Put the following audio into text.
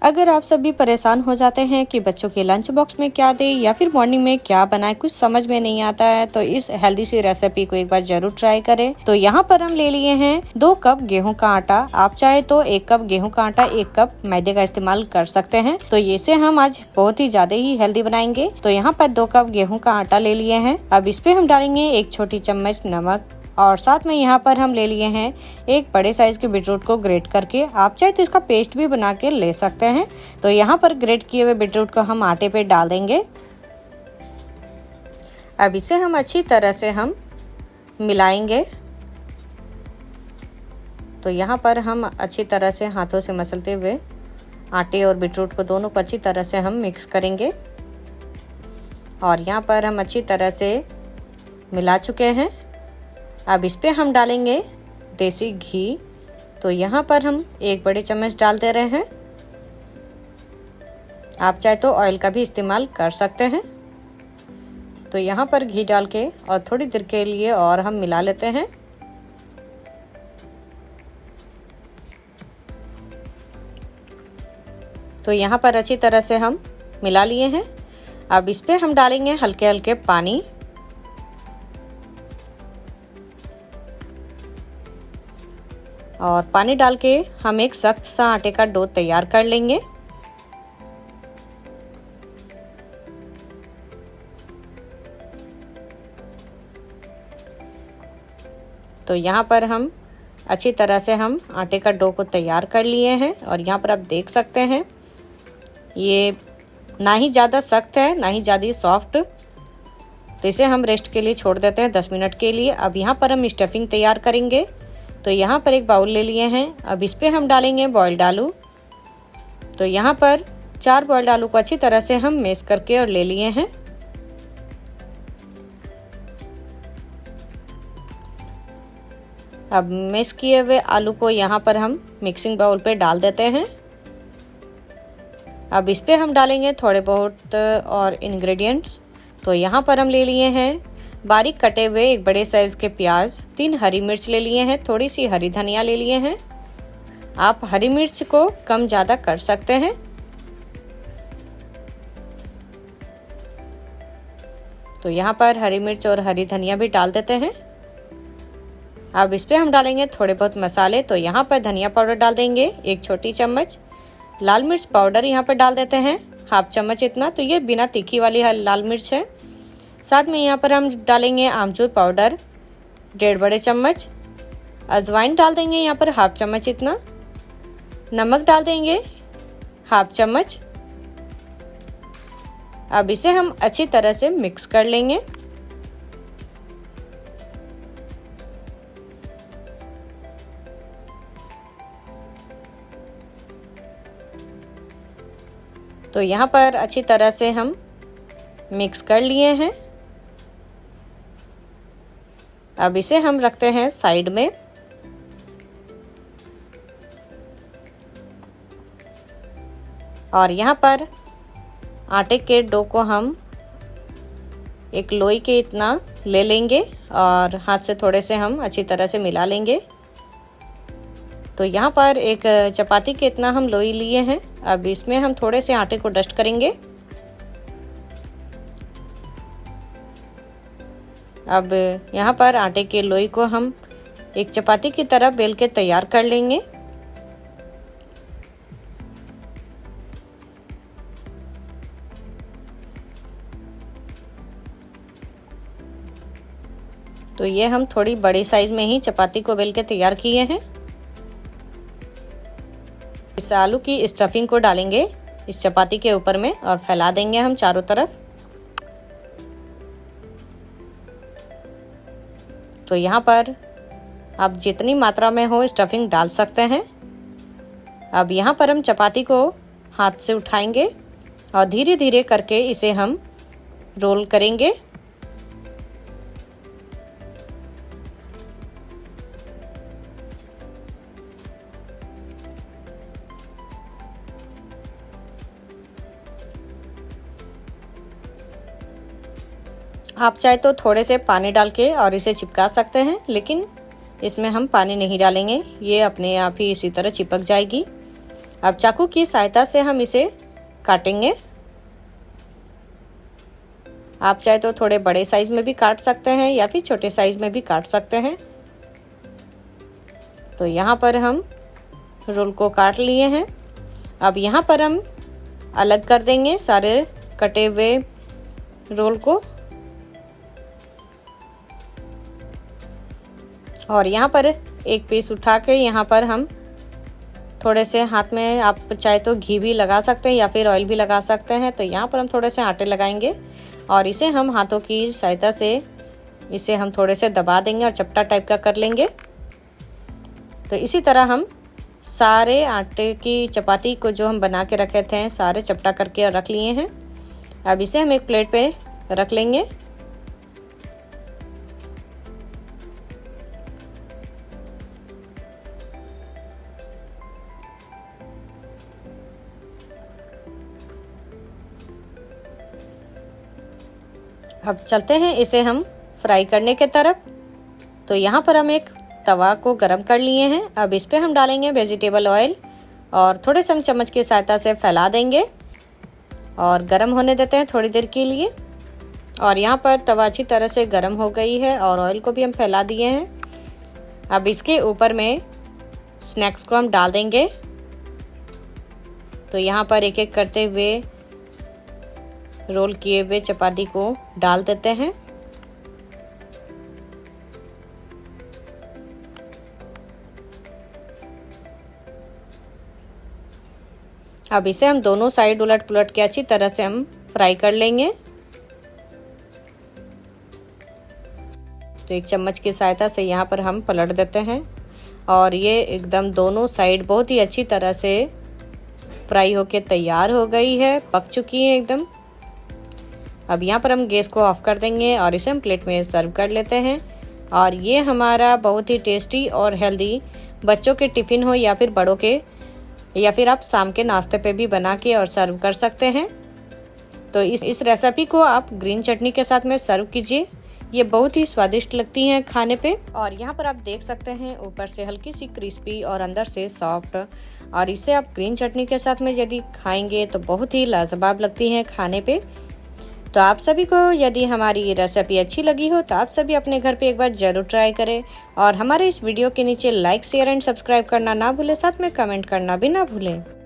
अगर आप सभी परेशान हो जाते हैं कि बच्चों के लंच बॉक्स में क्या दें या फिर मॉर्निंग में क्या बनाएं, कुछ समझ में नहीं आता है, तो इस हेल्दी सी रेसिपी को एक बार जरूर ट्राई करें। तो यहाँ पर हम ले लिए हैं 2 कप गेहूं का आटा। आप चाहे तो 1 कप गेहूं का आटा 1 कप मैदे का इस्तेमाल कर सकते हैं। तो इसे हम आज बहुत ही ज्यादा ही हेल्दी बनाएंगे। तो यहाँ पर 2 कप गेहूं का आटा ले लिए हैं। अब इस पे हम डालेंगे 1 छोटी चम्मच नमक और साथ में यहाँ पर हम ले लिए हैं 1 बड़े साइज के बीटरूट को ग्रेट करके। आप चाहे तो इसका पेस्ट भी बना के ले सकते हैं। तो यहाँ पर ग्रेट किए हुए बीटरूट को हम आटे पे डाल देंगे। अब इसे हम अच्छी तरह से हम मिलाएंगे। तो यहाँ पर हम अच्छी तरह से हाथों से मसलते हुए आटे और बीटरूट को दोनों को अच्छी तरह से हम मिक्स करेंगे। और यहाँ पर हम अच्छी तरह से मिला चुके हैं। अब इस पे हम डालेंगे देसी घी। तो यहाँ पर हम 1 बड़े चम्मच डाल दे रहे हैं। आप चाहे तो ऑयल का भी इस्तेमाल कर सकते हैं। तो यहाँ पर घी डाल के और थोड़ी देर के लिए और हम मिला लेते हैं। तो यहाँ पर अच्छी तरह से हम मिला लिए हैं। अब इस पे हम डालेंगे हल्के हल्के पानी। और पानी डाल के हम एक सख्त सा आटे का डो तैयार कर लेंगे। तो यहाँ पर हम अच्छी तरह से हम आटे का डो को तैयार कर लिए हैं। और यहाँ पर आप देख सकते हैं ये ना ही ज़्यादा सख्त है ना ही ज़्यादा सॉफ्ट। तो इसे हम रेस्ट के लिए छोड़ देते हैं 10 मिनट के लिए। अब यहाँ पर हम स्टफिंग तैयार करेंगे। तो यहाँ पर एक बाउल ले लिए हैं। अब इस पे हम डालेंगे बॉइल्ड आलू। तो यहाँ पर 4 बॉइल्ड आलू को अच्छी तरह से हम मैश करके और ले लिए हैं। अब मैश किए हुए आलू को यहाँ पर हम मिक्सिंग बाउल पे डाल देते हैं। अब इस पे हम डालेंगे थोड़े बहुत और इंग्रेडिएंट्स। तो यहाँ पर हम ले लिए हैं बारीक कटे हुए 1 बड़े साइज के प्याज, 3 हरी मिर्च ले लिए हैं, थोड़ी सी हरी धनिया ले लिए हैं। आप हरी मिर्च को कम ज़्यादा कर सकते हैं। तो यहाँ पर हरी मिर्च और हरी धनिया भी डाल देते हैं। अब इस पे हम डालेंगे थोड़े बहुत मसाले। तो यहाँ पर धनिया पाउडर डाल देंगे 1 छोटी चम्मच। लाल मिर्च पाउडर यहाँ पर डाल देते हैं 1/2 चम्मच इतना। तो ये बिना तीखी वाली लाल मिर्च है। साथ में यहाँ पर हम डालेंगे आमचूर पाउडर 1.5 बड़े चम्मच। अजवाइन डाल देंगे यहाँ पर 1/2 चम्मच इतना। नमक डाल देंगे 1/2 चम्मच। अब इसे हम अच्छी तरह से मिक्स कर लेंगे। तो यहाँ पर अच्छी तरह से हम मिक्स कर लिए हैं। अब इसे हम रखते हैं साइड में। और यहाँ पर आटे के डो को हम एक लोई के इतना ले लेंगे और हाथ से थोड़े से हम अच्छी तरह से मिला लेंगे। तो यहाँ पर एक चपाती के इतना हम लोई लिए हैं। अब इसमें हम थोड़े से आटे को डस्ट करेंगे। अब यहाँ पर आटे के लोई को हम एक चपाती की तरह बेल के तैयार कर लेंगे। तो ये हम थोड़ी बड़ी साइज में ही चपाती को बेल के तैयार किए हैं। इस आलू की स्टफिंग को डालेंगे इस चपाती के ऊपर में और फैला देंगे हम चारों तरफ। तो यहाँ पर आप जितनी मात्रा में हो स्टफिंग डाल सकते हैं। अब यहाँ पर हम चपाती को हाथ से उठाएंगे और धीरे धीरे करके इसे हम रोल करेंगे। आप चाहे तो थोड़े से पानी डाल के और इसे चिपका सकते हैं, लेकिन इसमें हम पानी नहीं डालेंगे, ये अपने आप ही इसी तरह चिपक जाएगी। अब चाकू की सहायता से हम इसे काटेंगे। आप चाहे तो थोड़े बड़े साइज में भी काट सकते हैं या फिर छोटे साइज में भी काट सकते हैं। तो यहाँ पर हम रोल को काट लिए हैं। अब यहाँ पर हम अलग कर देंगे सारे कटे हुए रोल को। और यहाँ पर एक पीस उठा के यहाँ पर हम थोड़े से हाथ में, आप चाहे तो घी भी लगा सकते हैं या फिर ऑयल भी लगा सकते हैं। तो यहाँ पर हम थोड़े से आटे लगाएंगे और इसे हम हाथों की सहायता से इसे हम थोड़े से दबा देंगे और चपटा टाइप का कर लेंगे। तो इसी तरह हम सारे आटे की चपाती को जो हम बना के रखे थे सारे चपटा करके रख लिए हैं। अब इसे हम एक प्लेट पे रख लेंगे। अब चलते हैं इसे हम फ्राई करने के तरफ। तो यहाँ पर हम एक तवा को गरम कर लिए हैं। अब इस पे हम डालेंगे वेजिटेबल ऑयल और थोड़े से हम चम्मच की सहायता से फैला देंगे और गरम होने देते हैं थोड़ी देर के लिए। और यहाँ पर तवा अच्छी तरह से गरम हो गई है और ऑयल को भी हम फैला दिए हैं। अब इसके ऊपर में स्नैक्स को हम डाल देंगे। तो यहाँ पर एक एक करते हुए रोल किए हुए चपाती को डाल देते हैं। अब इसे हम दोनों साइड उलट पुलट के अच्छी तरह से हम फ्राई कर लेंगे। तो एक चम्मच की सहायता से यहाँ पर हम पलट देते हैं और ये एकदम दोनों साइड बहुत ही अच्छी तरह से फ्राई होके तैयार हो गई है, पक चुकी है एकदम। अब यहाँ पर हम गैस को ऑफ कर देंगे और इसे हम प्लेट में सर्व कर लेते हैं। और ये हमारा बहुत ही टेस्टी और हेल्दी बच्चों के टिफ़िन हो या फिर बड़ों के, या फिर आप शाम के नाश्ते पे भी बना के और सर्व कर सकते हैं। तो इस रेसिपी को आप ग्रीन चटनी के साथ में सर्व कीजिए। ये बहुत ही स्वादिष्ट लगती हैं खाने पे। और यहाँ पर आप देख सकते हैं ऊपर से हल्की सी क्रिस्पी और अंदर से सॉफ्ट। और इसे आप ग्रीन चटनी के साथ में यदि खाएंगे तो बहुत ही लाजवाब लगती हैं खाने पे। तो आप सभी को यदि हमारी ये रेसिपी अच्छी लगी हो तो आप सभी अपने घर पे एक बार जरूर ट्राई करें। और हमारे इस वीडियो के नीचे लाइक, शेयर एंड सब्सक्राइब करना ना भूलें, साथ में कमेंट करना भी ना भूलें।